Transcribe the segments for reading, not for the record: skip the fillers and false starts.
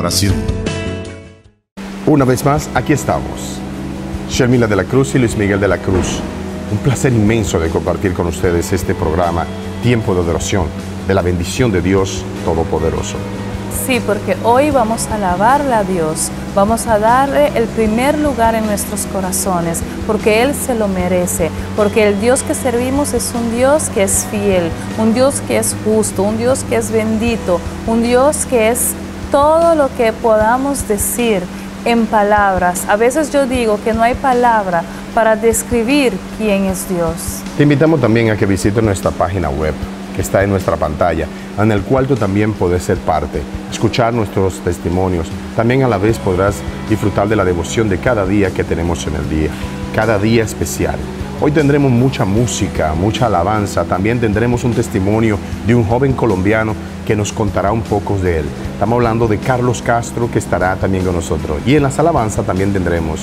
adoración. Una vez más, aquí estamos. Shermila de la Cruz y Luis Miguel de la Cruz. Un placer inmenso de compartir con ustedes este programa, Tiempo de Adoración, de la bendición de Dios Todopoderoso. Sí, porque hoy vamos a alabarle a Dios, vamos a darle el primer lugar en nuestros corazones, porque Él se lo merece, porque el Dios que servimos es un Dios que es fiel, un Dios que es justo, un Dios que es bendito, un Dios que es todo lo que podamos decir en palabras. A veces yo digo que no hay palabra para describir quién es Dios. Te invitamos también a que visites nuestra página web, que está en nuestra pantalla, en el cual tú también puedes ser parte, escuchar nuestros testimonios. También a la vez podrás disfrutar de la devoción de cada día que tenemos en el día, cada día especial. Hoy tendremos mucha música, mucha alabanza, también tendremos un testimonio de un joven colombiano que nos contará un poco de él. Estamos hablando de Carlos Castro, que estará también con nosotros. Y en las alabanzas también tendremos.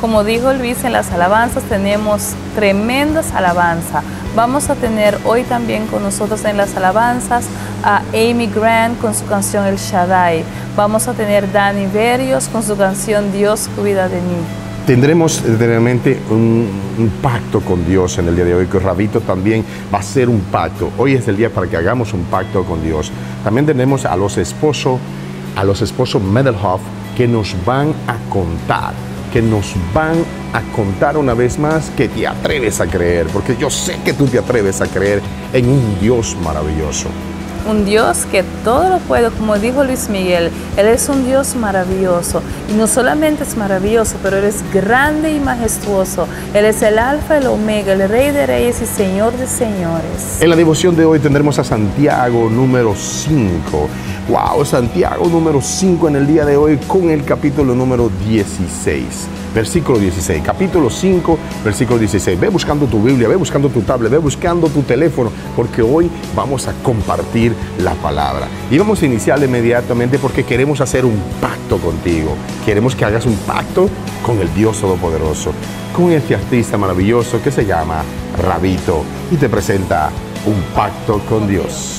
Como dijo Luis, en las alabanzas tenemos tremendas alabanzas. Vamos a tener hoy también con nosotros en las alabanzas a Amy Grant con su canción El Shaddai. Vamos a tener Dani Berrios con su canción Dios cuida de mí. Tendremos realmente un pacto con Dios en el día de hoy, que Rabito también va a hacer un pacto. Hoy es el día para que hagamos un pacto con Dios. También tenemos a los esposos Medelhoff, que nos van a contar una vez más que te atreves a creer, porque yo sé que tú te atreves a creer en un Dios maravilloso. Un Dios que todo lo puede, como dijo Luis Miguel, Él es un Dios maravilloso. Y no solamente es maravilloso, pero Él es grande y majestuoso. Él es el Alfa y el Omega, el Rey de Reyes y Señor de Señores. En la devoción de hoy tendremos a Santiago número 5. ¡Wow! Santiago número 5 en el día de hoy con el capítulo número 16. Versículo 16, capítulo 5, versículo 16. Ve buscando tu Biblia, ve buscando tu tablet, ve buscando tu teléfono, porque hoy vamos a compartir la palabra. Y vamos a iniciar inmediatamente porque queremos hacer un pacto contigo. Queremos que hagas un pacto con el Dios Todopoderoso, con este artista maravilloso que se llama Rabito y te presenta un pacto con Dios.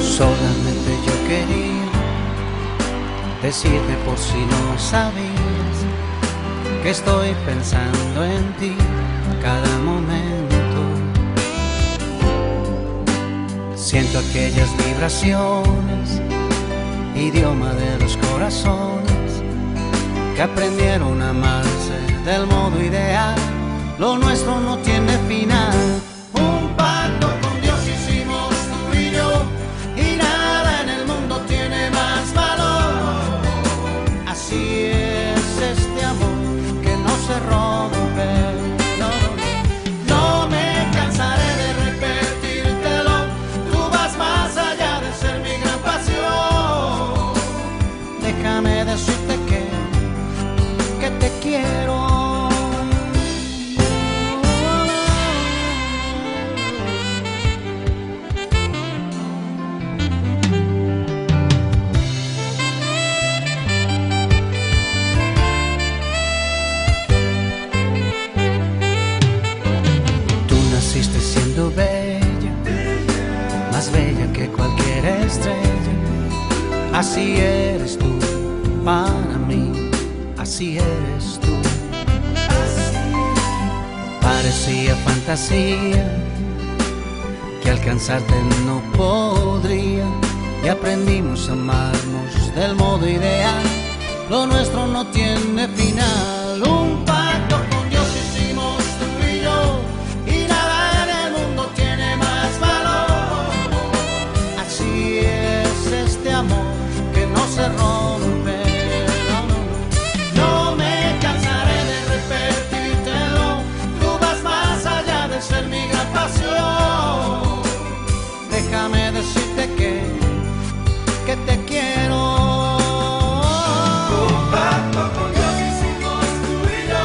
Solamente yo quería decirte, por si no sabías, que estoy pensando en ti cada momento. Siento aquellas vibraciones, idioma de los corazones, que aprendieron a amarse del modo ideal. Lo nuestro no tiene final. Un pacto con Dios hicimos tú y yo, y nada en el mundo tiene más valor. Así es este amor que no se rompe. No me cansaré de repetírtelo. Tú vas más allá de ser mi gran pasión. Déjame decirte que te quiero. Siendo bella, más bella que cualquier estrella. Así eres tú para mí, así eres tú. Parecía fantasía que alcanzarte no podría, y aprendimos a amarnos del modo ideal. Lo nuestro no tiene final. Un pacto con Dios hicimos tú y yo, y nada en el mundo tiene más valor. Así es este amor que no se rompe. No me cansaré de repetírtelo. Tú vas más allá de ser mi gran pasión. Déjame decirte que te quiero. Un pacto con Dios hicimos tú y yo.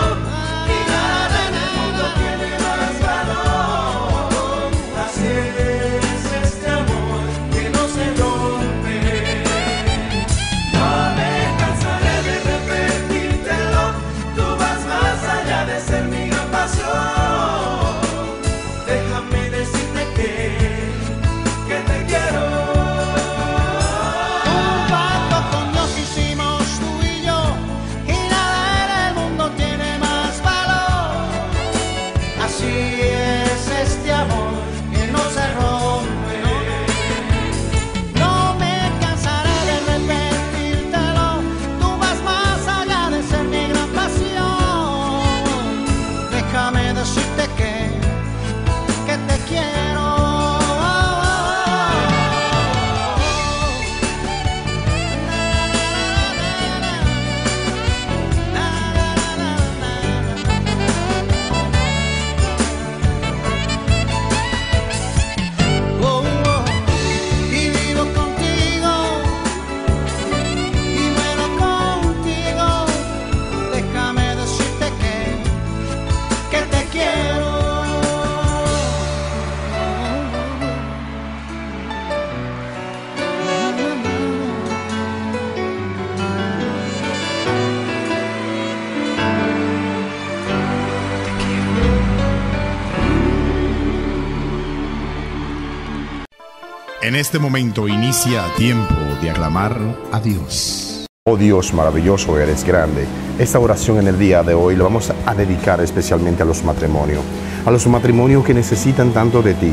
En este momento inicia tiempo de aclamar a Dios. Oh Dios maravilloso, eres grande. Esta oración en el día de hoy la vamos a dedicar especialmente a los matrimonios que necesitan tanto de ti.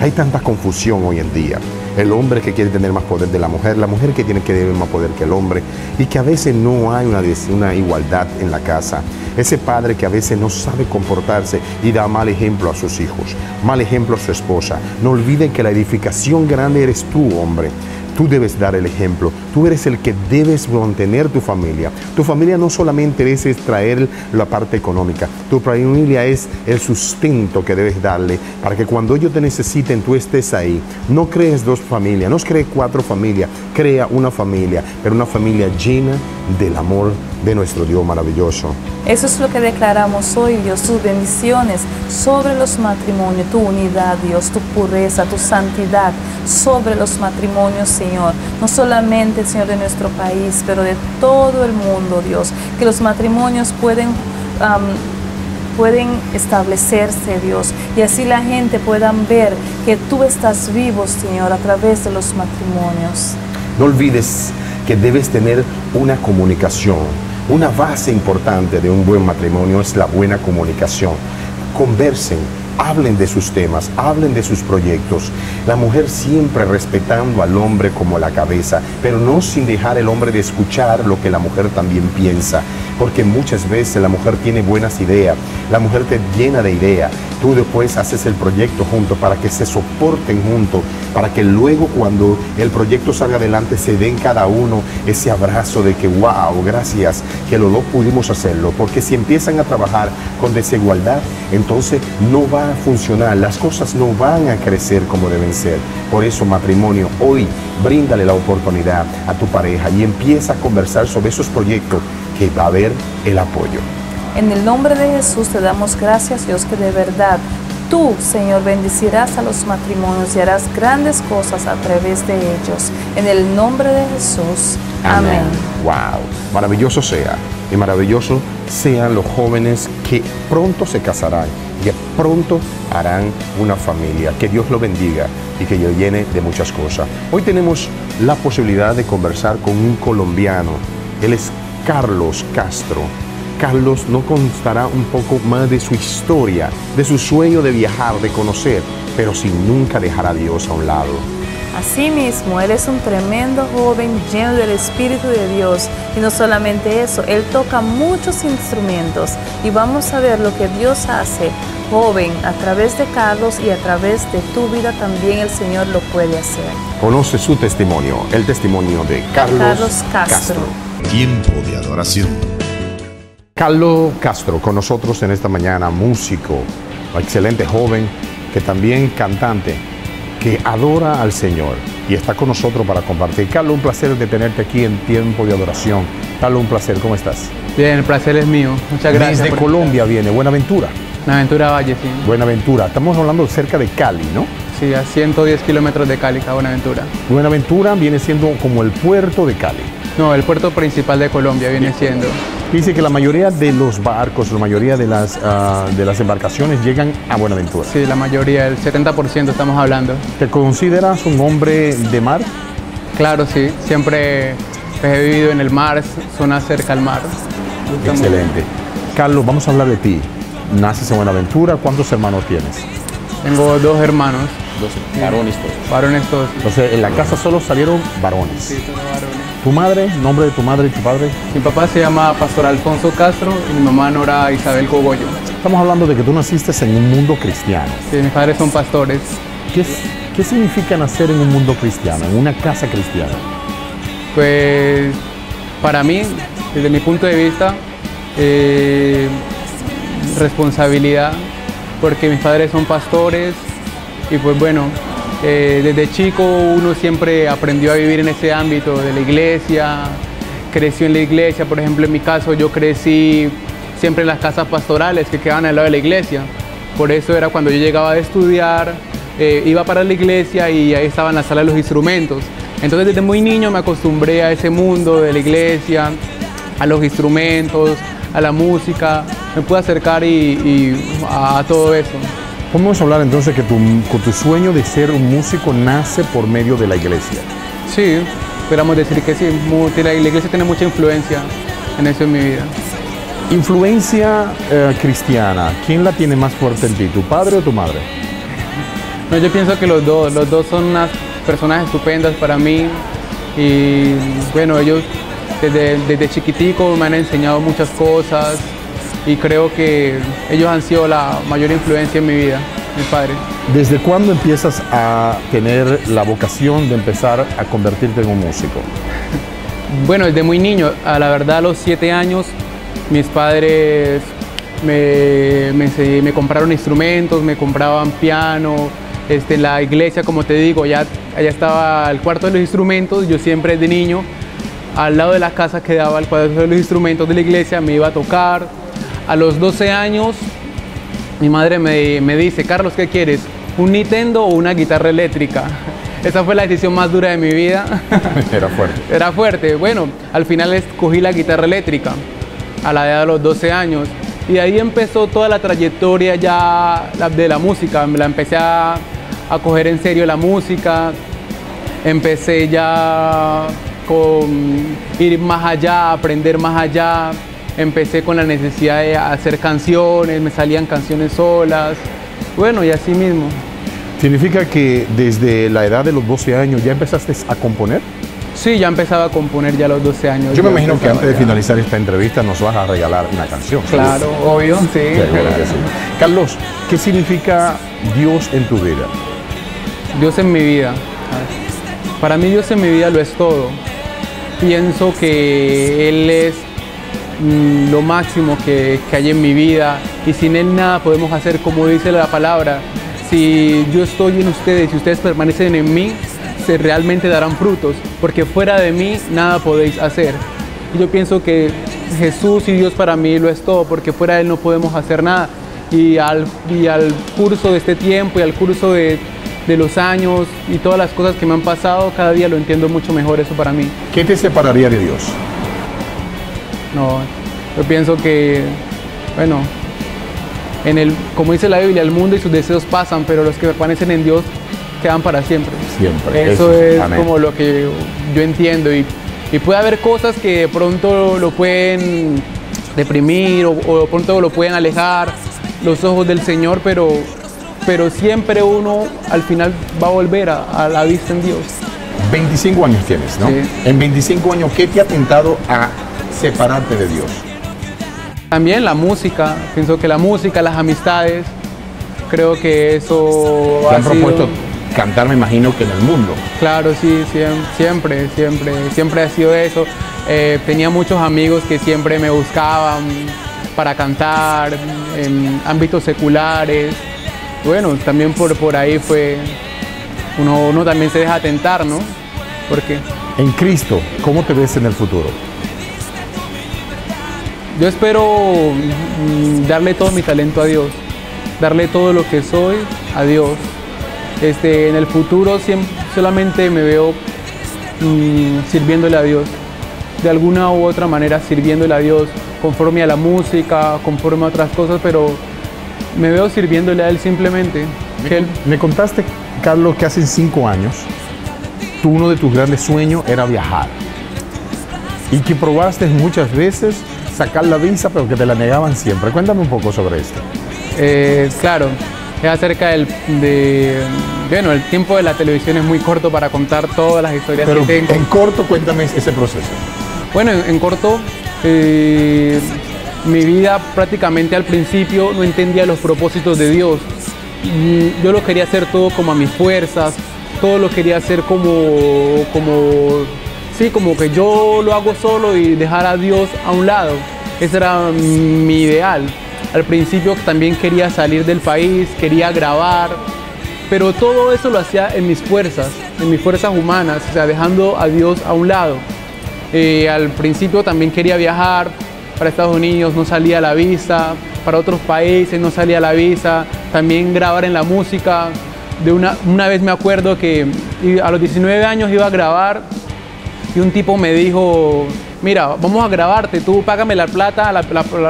Hay tanta confusión hoy en día. El hombre que quiere tener más poder de la mujer que tiene que tener más poder que el hombre, y que a veces no hay una igualdad en la casa. Ese padre que a veces no sabe comportarse y da mal ejemplo a sus hijos, mal ejemplo a su esposa. No olviden que la edificación grande eres tú, hombre. Tú debes dar el ejemplo. Tú eres el que debes mantener tu familia. Tu familia no solamente es traer la parte económica. Tu familia es el sustento que debes darle para que cuando ellos te necesiten tú estés ahí. No crees 2 familias, no crees 4 familias. Crea una familia, pero una familia llena del amor de nuestro Dios maravilloso. Eso es lo que declaramos hoy, Dios, tus bendiciones sobre los matrimonios, tu unidad, Dios, tu pureza, tu santidad sobre los matrimonios, Señor. No solamente, Señor, de nuestro país, pero de todo el mundo, Dios. Que los matrimonios pueden establecerse, Dios, y así la gente pueda ver que tú estás vivo, Señor, a través de los matrimonios. No olvides que debes tener una comunicación. Una base importante de un buen matrimonio es la buena comunicación. Conversen, hablen de sus temas, hablen de sus proyectos. La mujer siempre respetando al hombre como la cabeza, pero no sin dejar el hombre de escuchar lo que la mujer también piensa. Porque muchas veces la mujer tiene buenas ideas, la mujer te llena de ideas. Tú después haces el proyecto juntos para que se soporten juntos, para que luego cuando el proyecto salga adelante se den cada uno ese abrazo de que wow, gracias, que los dos pudimos hacerlo. Porque si empiezan a trabajar con desigualdad, entonces no va a funcionar, las cosas no van a crecer como deben ser. Por eso, matrimonio, hoy bríndale la oportunidad a tu pareja y empieza a conversar sobre esos proyectos que va a haber el apoyo. En el nombre de Jesús te damos gracias, Dios, que de verdad tú, Señor, bendecirás a los matrimonios y harás grandes cosas a través de ellos. En el nombre de Jesús. Amén. Wow, maravilloso sea y maravilloso sean los jóvenes que pronto se casarán y que pronto harán una familia. Que Dios lo bendiga y que lo llene de muchas cosas. Hoy tenemos la posibilidad de conversar con un colombiano. Él es Carlos Castro. Carlos nos contará un poco más de su historia, de su sueño de viajar, de conocer, pero sin nunca dejar a Dios a un lado. Asimismo, él es un tremendo joven lleno del Espíritu de Dios. Y no solamente eso, él toca muchos instrumentos. Y vamos a ver lo que Dios hace, joven, a través de Carlos, y a través de tu vida también el Señor lo puede hacer. Conoce su testimonio, el testimonio de Carlos Castro. Tiempo de adoración. Carlos Castro con nosotros en esta mañana, músico, excelente joven, que también cantante, que adora al Señor y está con nosotros para compartir. Carlos, un placer de tenerte aquí en Tiempo de Adoración. Carlos, un placer, ¿cómo estás? Bien, el placer es mío. Muchas gracias. Desde Colombia viene, Buenaventura. Buenaventura Valle, sí. Buenaventura, estamos hablando cerca de Cali, ¿no? Sí, a 110 kilómetros de Cali, a Buenaventura. Buenaventura viene siendo como el puerto de Cali. No, el puerto principal de Colombia viene siendo. Dice que la mayoría de los barcos, la mayoría de las embarcaciones llegan a Buenaventura. Sí, la mayoría, el 70% estamos hablando. ¿Te consideras un hombre de mar? Claro, sí. Siempre he vivido en el mar, zona cerca al mar. Excelente. Carlos, vamos a hablar de ti. Naces en Buenaventura. ¿Cuántos hermanos tienes? Tengo 2 hermanos. Varones todos. Varones todos. Entonces, en la casa solo salieron varones. Sí, solo varones. ¿Tu madre? ¿Nombre de tu madre y tu padre? Mi papá se llama Pastor Alfonso Castro y mi mamá Nora Isabel Cogollo. Estamos hablando de que tú naciste en un mundo cristiano. Sí, mis padres son pastores. ¿Qué significa nacer en un mundo cristiano, en una casa cristiana? Pues, para mí, desde mi punto de vista, responsabilidad, porque mis padres son pastores y pues bueno, desde chico uno siempre aprendió a vivir en ese ámbito de la iglesia, creció en la iglesia. Por ejemplo, en mi caso yo crecí siempre en las casas pastorales que quedaban al lado de la iglesia. Por eso era cuando yo llegaba a estudiar, iba para la iglesia y ahí estaban las salas de los instrumentos. Entonces desde muy niño me acostumbré a ese mundo de la iglesia, a los instrumentos, a la música. Me pude acercar a todo eso. Podemos hablar entonces que tu sueño de ser un músico nace por medio de la iglesia. Sí, podríamos decir que sí. La iglesia tiene mucha influencia en eso en mi vida. Influencia cristiana, ¿quién la tiene más fuerte en ti, tu padre o tu madre? No, yo pienso que los dos son unas personas estupendas para mí y bueno, ellos desde chiquitico me han enseñado muchas cosas y creo que ellos han sido la mayor influencia en mi vida, mis padres. ¿Desde cuándo empiezas a tener la vocación de empezar a convertirte en un músico? Bueno, desde muy niño, a la verdad a los 7 años, mis padres me compraron instrumentos, me compraban piano. En la iglesia, como te digo, allá estaba el cuarto de los instrumentos. Yo siempre de niño, al lado de la casa quedaba el cuarto de los instrumentos de la iglesia, me iba a tocar. A los 12 años, mi madre me dice, Carlos, ¿qué quieres? ¿Un Nintendo o una guitarra eléctrica? Esa fue la decisión más dura de mi vida. Era fuerte. Era fuerte. Bueno, al final escogí la guitarra eléctrica a la edad de los 12 años. Y ahí empezó toda la trayectoria ya de la música. La empecé a coger en serio la música. Empecé ya con ir más allá, aprender más allá. Empecé con la necesidad de hacer canciones, me salían canciones solas. Bueno, y así mismo. ¿Significa que desde la edad de los 12 años ya empezaste a componer? Sí, ya empezaba a componer ya a los 12 años. Yo me imagino que antes de finalizar esta entrevista nos vas a regalar una canción. Claro, obvio, sí. Seguro que sí. Carlos, ¿qué significa Dios en tu vida? Dios en mi vida. Para mí Dios en mi vida lo es todo. Pienso que Él es lo máximo que hay en mi vida y sin Él nada podemos hacer, como dice la palabra. Si yo estoy en ustedes y ustedes permanecen en mí, se realmente darán frutos, porque fuera de mí nada podéis hacer. Y yo pienso que Jesús y Dios para mí lo es todo, porque fuera de Él no podemos hacer nada. Y al curso de este tiempo y al curso de los años y todas las cosas que me han pasado, cada día lo entiendo mucho mejor eso para mí. ¿Qué te separaría de Dios? No, yo pienso que, bueno, como dice la Biblia, el mundo y sus deseos pasan, pero los que permanecen en Dios quedan para siempre. Siempre. Eso es amén. Como lo que yo entiendo. Y puede haber cosas que de pronto lo pueden deprimir o de pronto lo pueden alejar los ojos del Señor, pero siempre uno al final va a volver a la vista en Dios. 25 años tienes, ¿no? Sí. En 25 años, ¿qué te ha tentado a separarte de Dios? También la música, pienso que la música, las amistades, creo que eso Te ha han propuesto cantar, me imagino que en el mundo. Claro, sí, siempre ha sido eso. Tenía muchos amigos que siempre me buscaban para cantar en ámbitos seculares. Bueno, también por ahí fue, uno también se deja tentar, ¿no? Porque En Cristo, ¿cómo te ves en el futuro? yo espero darle todo mi talento a Dios, darle todo lo que soy a Dios. En el futuro solamente me veo sirviéndole a Dios, de alguna u otra manera sirviéndole a Dios, conforme a la música, conforme a otras cosas, pero me veo sirviéndole a Él simplemente. Me contaste, Carlos, que hace 5 años uno de tus grandes sueños era viajar y que probaste muchas veces sacar la visa, pero que te la negaban siempre. Cuéntame un poco sobre esto. Claro, es acerca bueno, el tiempo de la televisión es muy corto para contar todas las historias Pero que tengo. en corto, cuéntame ese proceso. Bueno, en corto, mi vida prácticamente al principio no entendía los propósitos de Dios. Yo lo quería hacer todo como a mis fuerzas, todo lo quería hacer como que yo lo hago solo y dejar a Dios a un lado. Ese era mi ideal. Al principio también quería salir del país, quería grabar, pero todo eso lo hacía en mis fuerzas humanas, o sea, dejando a Dios a un lado. Al principio también quería viajar para Estados Unidos, no salía la visa, para otros países no salía la visa, también grabar en la música. Una vez me acuerdo que a los 19 años iba a grabar y un tipo me dijo, mira, vamos a grabarte, tú págame la plata,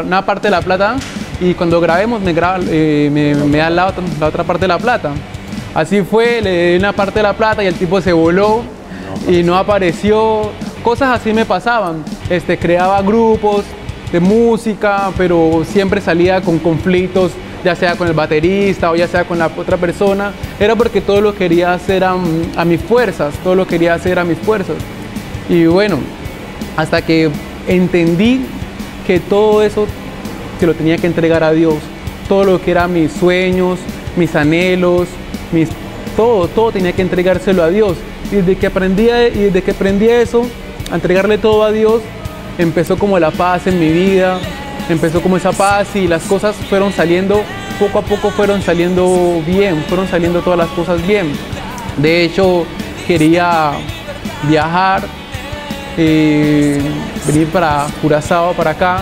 una parte de la plata y cuando grabemos me dan la otra parte de la plata. Así fue, le di una parte de la plata y el tipo se voló y no apareció. Cosas así me pasaban. Creaba grupos de música, pero siempre salía con conflictos, ya sea con el baterista o ya sea con la otra persona. Era porque todo lo quería hacer a mis fuerzas, todo lo quería hacer a mis fuerzas. Y bueno, hasta que entendí que todo eso se lo tenía que entregar a Dios. Todo lo que eran mis sueños, mis anhelos, todo tenía que entregárselo a Dios. Y desde que aprendí eso, a entregarle todo a Dios, empezó como la paz en mi vida, empezó como esa paz y las cosas fueron saliendo, poco a poco fueron saliendo bien, fueron saliendo todas las cosas bien. De hecho, quería viajar, venir para Curazao, para acá.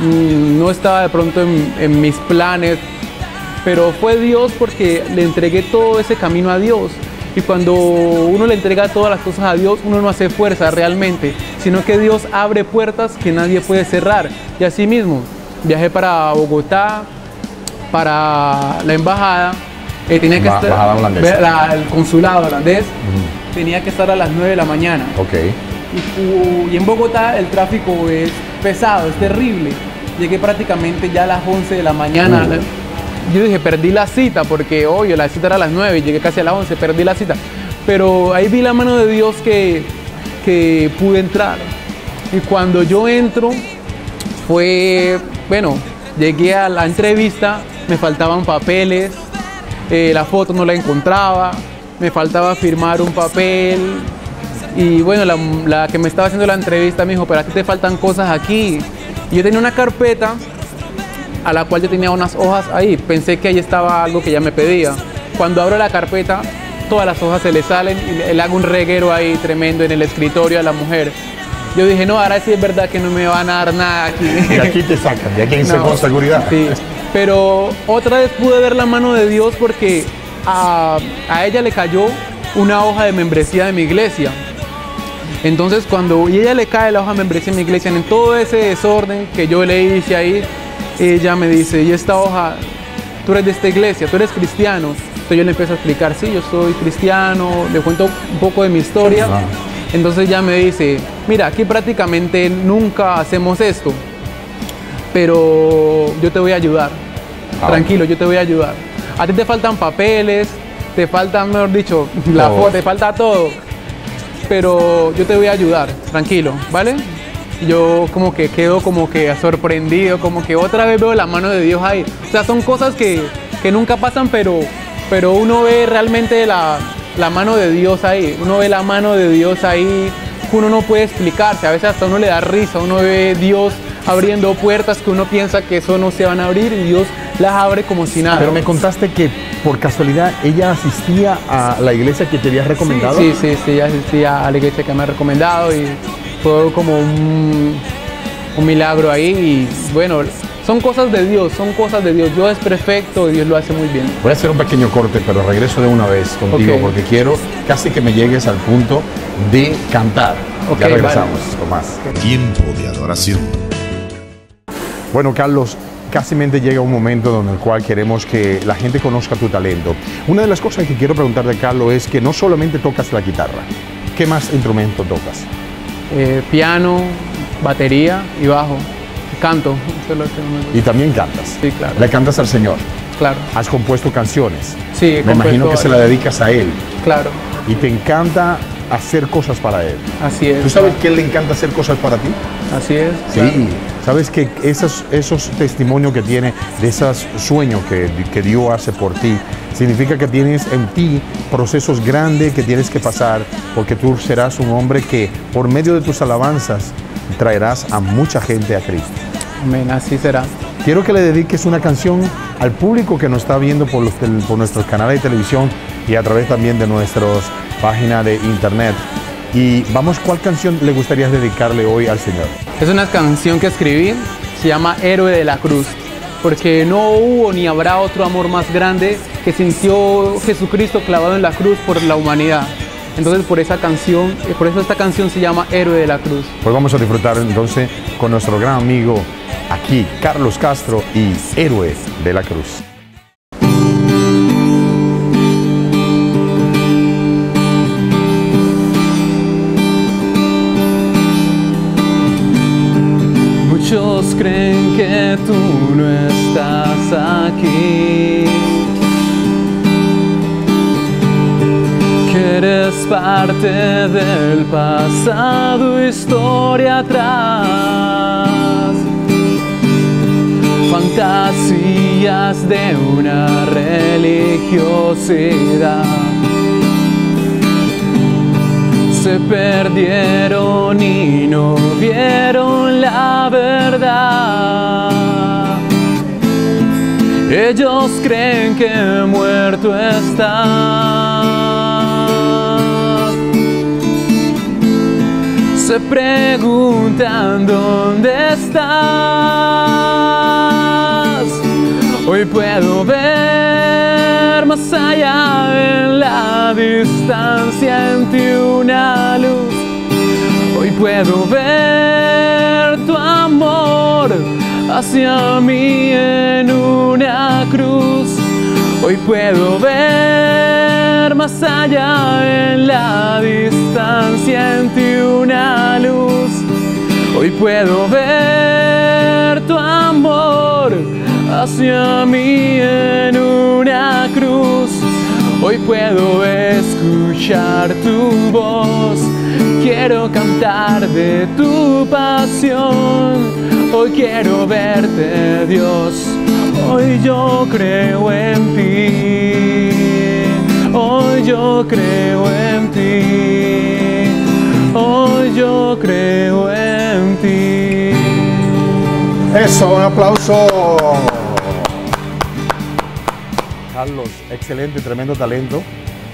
No estaba de pronto en mis planes, pero fue Dios porque le entregué todo ese camino a Dios. Y cuando uno le entrega todas las cosas a Dios, uno no hace fuerza realmente, sino que Dios abre puertas que nadie puede cerrar. Y así mismo, viajé para Bogotá, para la embajada, tenía que estar, el consulado holandés, tenía que estar a las 9 de la mañana. Okay. Y en Bogotá el tráfico es pesado, es terrible. Llegué prácticamente ya a las 11 de la mañana. Yo dije, perdí la cita, porque obvio, la cita era a las 9, llegué casi a las 11, perdí la cita. Pero ahí vi la mano de Dios que pude entrar. Y cuando yo entro, llegué a la entrevista, me faltaban papeles, la foto no la encontraba, me faltaba firmar un papel. Y bueno, la que me estaba haciendo la entrevista me dijo, pero a ti te faltan cosas aquí. Y yo tenía una carpeta a la cual yo tenía unas hojas ahí. Pensé que ahí estaba algo que ella me pedía. Cuando abro la carpeta, todas las hojas se le salen y le hago un reguero ahí tremendo en el escritorio a la mujer. Yo dije, no, ahora sí es verdad que no me van a dar nada aquí. Y aquí te sacan, y aquí con seguridad. Sí, pero otra vez pude ver la mano de Dios porque a ella le cayó una hoja de membresía de mi iglesia. Entonces cuando ella le cae la hoja de membresía en mi iglesia, en todo ese desorden que yo le hice ahí, ella me dice, y esta hoja, tú eres de esta iglesia, tú eres cristiano. Entonces yo le empiezo a explicar, sí, yo soy cristiano, le cuento un poco de mi historia. Entonces ella me dice, mira, aquí prácticamente nunca hacemos esto, pero yo te voy a ayudar. Tranquilo, yo te voy a ayudar. A ti te faltan papeles, te faltan, mejor dicho, la foto, te falta todo, pero yo te voy a ayudar, tranquilo, ¿vale? Yo como que quedo como que sorprendido, como que otra vez veo la mano de Dios ahí. O sea, son cosas que nunca pasan, pero uno ve realmente la mano de Dios ahí. Uno ve la mano de Dios ahí, uno no puede explicarse. A veces hasta uno le da risa, uno ve Dios abriendo puertas que uno piensa que eso no se van a abrir y Dios las abre como si nada. Pero me contaste que por casualidad ella asistía a la iglesia que te habías recomendado. Sí, ella asistía a la iglesia que me ha recomendado y fue como un milagro ahí. Y bueno, son cosas de Dios, Dios es perfecto y Dios lo hace muy bien. Voy a hacer un pequeño corte, pero regreso de una vez contigo porque quiero casi que me llegues al punto de cantar. Ya regresamos con más. Tiempo de adoración. Bueno, Carlos, casi llega un momento en el cual queremos que la gente conozca tu talento. Una de las cosas que quiero preguntar de Carlos es que no solamente tocas la guitarra, ¿qué más instrumento tocas? Piano, batería y bajo. Canto. Y también cantas. Sí, claro. Le cantas al Señor. Claro. Has compuesto canciones. Sí, me imagino que se la dedicas a Él. Claro. Y te encanta hacer cosas para Él. Así es. ¿Tú sabes que Él le encanta hacer cosas para ti? Así es. Sí. Claro. Sabes que esos testimonios que tiene de esos sueños que Dios hace por ti, significa que tienes en ti procesos grandes que tienes que pasar, porque tú serás un hombre que por medio de tus alabanzas traerás a mucha gente a Cristo. Amén, así será. Quiero que le dediques una canción al público que nos está viendo por nuestros canales de televisión y a través también de nuestras páginas de internet. Y vamos, ¿cuál canción le gustaría dedicarle hoy al Señor? Es una canción que escribí, se llama Héroe de la Cruz, porque no hubo ni habrá otro amor más grande que sintió Jesucristo clavado en la cruz por la humanidad. Entonces por eso esta canción se llama Héroe de la Cruz. Pues vamos a disfrutar entonces con nuestro gran amigo Aquí, Carlos Castro y Héroe de la Cruz. Muchos creen que tú no estás aquí, que eres parte del pasado, historia atrás, fantasías de una religiosidad. Se perdieron y no vieron la verdad. Ellos creen que muerto estás. Se preguntan dónde estás. Hoy puedo ver más allá en la distancia, en ti una luz. Hoy puedo ver tu amor hacia mí en una cruz. Hoy puedo ver más allá en la distancia, en ti una luz. Hoy puedo ver tu amor hacia mí en una cruz. Hoy puedo escuchar tu voz. Quiero cantar de tu pasión. Hoy quiero verte, Dios. Hoy yo creo en ti. Hoy yo creo en ti. Hoy yo creo en ti. Eso, un aplauso. Carlos, excelente, tremendo talento,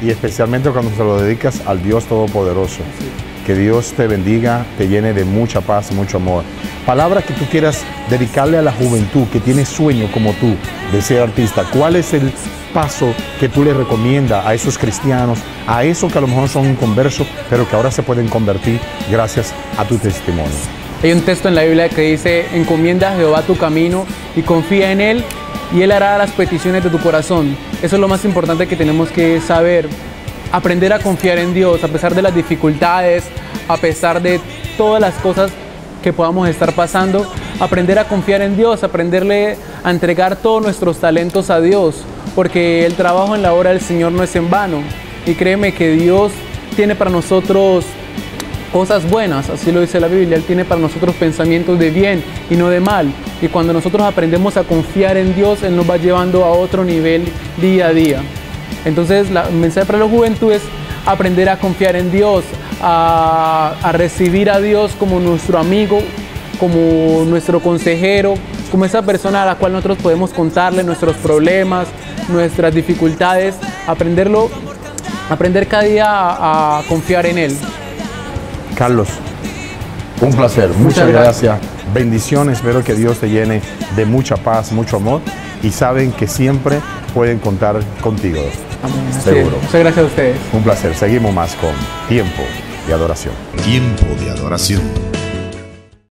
y especialmente cuando se lo dedicas al Dios Todopoderoso. Sí. Que Dios te bendiga, te llene de mucha paz, mucho amor. Palabras que tú quieras dedicarle a la juventud que tiene sueño como tú de ser artista. ¿Cuál es el paso que tú le recomiendas a esos cristianos, a esos que a lo mejor son inconversos, pero que ahora se pueden convertir gracias a tu testimonio? Hay un texto en la Biblia que dice: encomienda a Jehová tu camino y confía en Él, y Él hará las peticiones de tu corazón. Eso es lo más importante que tenemos que saber. Aprender a confiar en Dios a pesar de las dificultades, a pesar de todas las cosas que podamos estar pasando. Aprender a confiar en Dios, aprenderle a entregar todos nuestros talentos a Dios, porque el trabajo en la obra del Señor no es en vano. Y créeme que Dios tiene para nosotros cosas buenas, así lo dice la Biblia. Él tiene para nosotros pensamientos de bien y no de mal. Y cuando nosotros aprendemos a confiar en Dios, Él nos va llevando a otro nivel día a día. Entonces, el mensaje para la juventud es aprender a confiar en Dios, a recibir a Dios como nuestro amigo, como nuestro consejero, como esa persona a la cual nosotros podemos contarle nuestros problemas, nuestras dificultades, aprender cada día a confiar en Él. Carlos, un placer, muchas gracias. Bendiciones, espero que Dios te llene de mucha paz, mucho amor, y saben que siempre pueden contar contigo. Amén. Seguro. Muchas gracias a ustedes. Un placer, seguimos más con Tiempo de Adoración. Tiempo de Adoración.